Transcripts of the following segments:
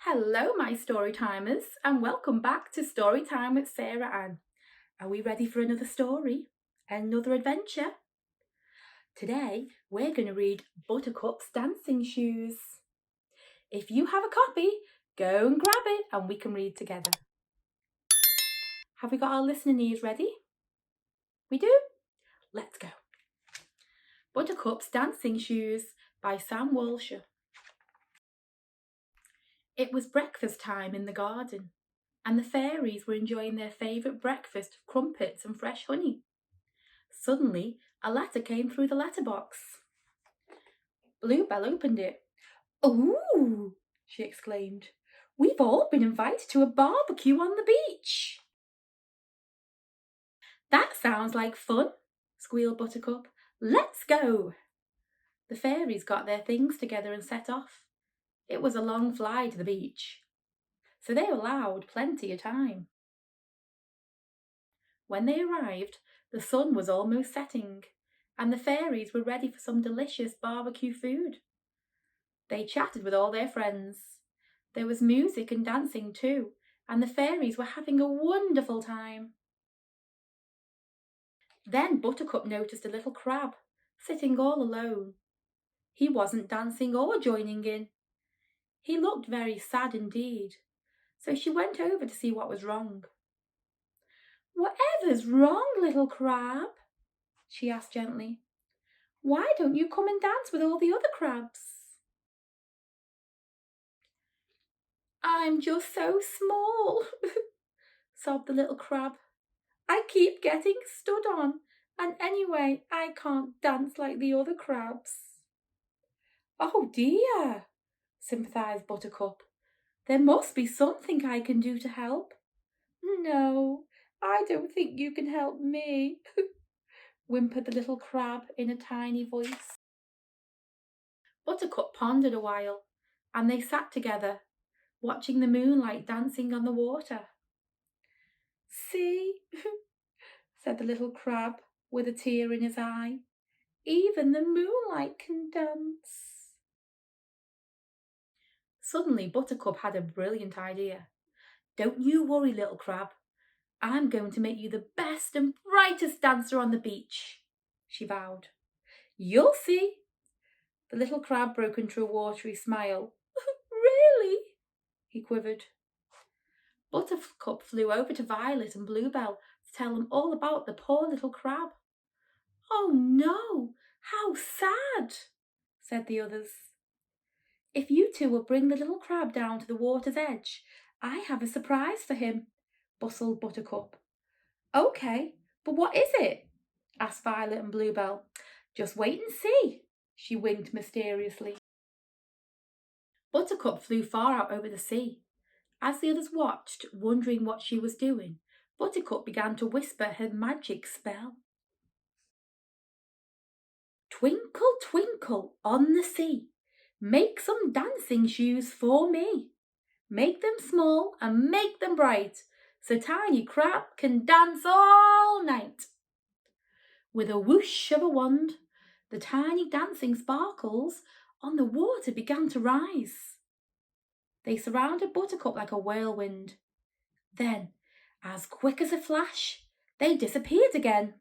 Hello, my Storytimers, and welcome back to Storytime with Sarah Ann. Are we ready for another story? Another adventure? Today, we're going to read Buttercup's Dancing Shoes. If you have a copy, go and grab it and we can read together. Have we got our listening ears ready? We do? Let's go. Buttercup's Dancing Shoes by Sam Walshaw. It was breakfast time in the garden, and the fairies were enjoying their favourite breakfast of crumpets and fresh honey. Suddenly, a letter came through the letterbox. Bluebell opened it. "Ooh!" she exclaimed. "We've all been invited to a barbecue on the beach." "That sounds like fun," squealed Buttercup. "Let's go." The fairies got their things together and set off. It was a long fly to the beach, so they allowed plenty of time. When they arrived, the sun was almost setting, and the fairies were ready for some delicious barbecue food. They chatted with all their friends. There was music and dancing too, and the fairies were having a wonderful time. Then Buttercup noticed a little crab, sitting all alone. He wasn't dancing or joining in. He looked very sad indeed, so she went over to see what was wrong. "Whatever's wrong, little crab?" she asked gently. "Why don't you come and dance with all the other crabs?" "I'm just so small," sobbed the little crab. "I keep getting stood on, and anyway, I can't dance like the other crabs." "Oh dear," sympathised Buttercup. "There must be something I can do to help." "No, I don't think you can help me," whimpered the little crab in a tiny voice. Buttercup pondered a while, and they sat together, watching the moonlight dancing on the water. "See," said the little crab with a tear in his eye, "even the moonlight can dance." Suddenly Buttercup had a brilliant idea. "Don't you worry, little crab. I'm going to make you the best and brightest dancer on the beach," she vowed. "You'll see." The little crab broke into a watery smile. "Really?" he quivered. Buttercup flew over to Violet and Bluebell to tell them all about the poor little crab. "Oh no, how sad," said the others. "If you two will bring the little crab down to the water's edge, I have a surprise for him," bustled Buttercup. "Okay, but what is it?" asked Violet and Bluebell. "Just wait and see," she winked mysteriously. Buttercup flew far out over the sea. As the others watched, wondering what she was doing, Buttercup began to whisper her magic spell. "Twinkle, twinkle on the sea, make some dancing shoes for me. Make them small and make them bright, so Tiny Crab can dance all night." With a whoosh of a wand, the tiny dancing sparkles on the water began to rise. They surrounded Buttercup like a whirlwind. Then, as quick as a flash, they disappeared again.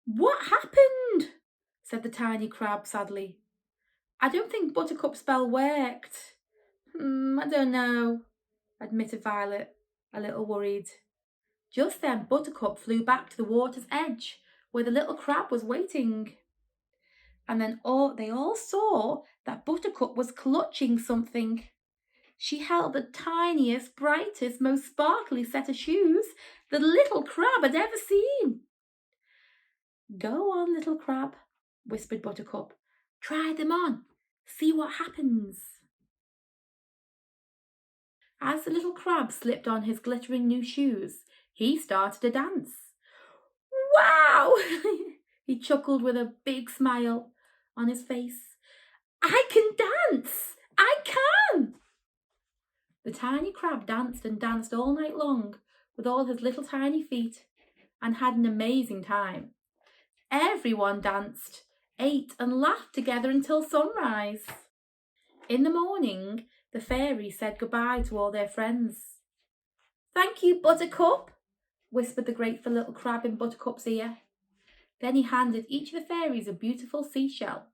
"What happened?" said the tiny crab sadly. "I don't think Buttercup's spell worked." I don't know," admitted Violet, a little worried. Just then Buttercup flew back to the water's edge, where the little crab was waiting. And then they all saw that Buttercup was clutching something. She held the tiniest, brightest, most sparkly set of shoes the little crab had ever seen. "Go on, little crab," whispered Buttercup. "Try them on. See what happens." As the little crab slipped on his glittering new shoes, he started to dance. "Wow!" he chuckled with a big smile on his face. "I can dance! I can!" The tiny crab danced and danced all night long with all his little tiny feet and had an amazing time. Everyone danced, ate and laughed together until sunrise. In the morning, the fairies said goodbye to all their friends. "Thank you, Buttercup," whispered the grateful little crab in Buttercup's ear. Then he handed each of the fairies a beautiful seashell.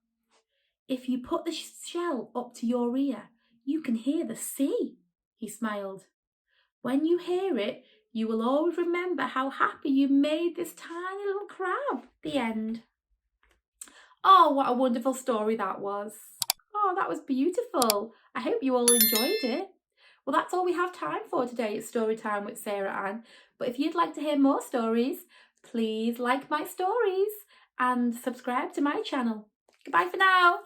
"If you put the shell up to your ear, you can hear the sea," he smiled. "When you hear it, you will always remember how happy you made this tiny little crab." The end. Oh, what a wonderful story that was. Oh, that was beautiful. I hope you all enjoyed it. Well, that's all we have time for today at Storytime with Sarah Ann. But if you'd like to hear more stories, please like my stories and subscribe to my channel. Goodbye for now.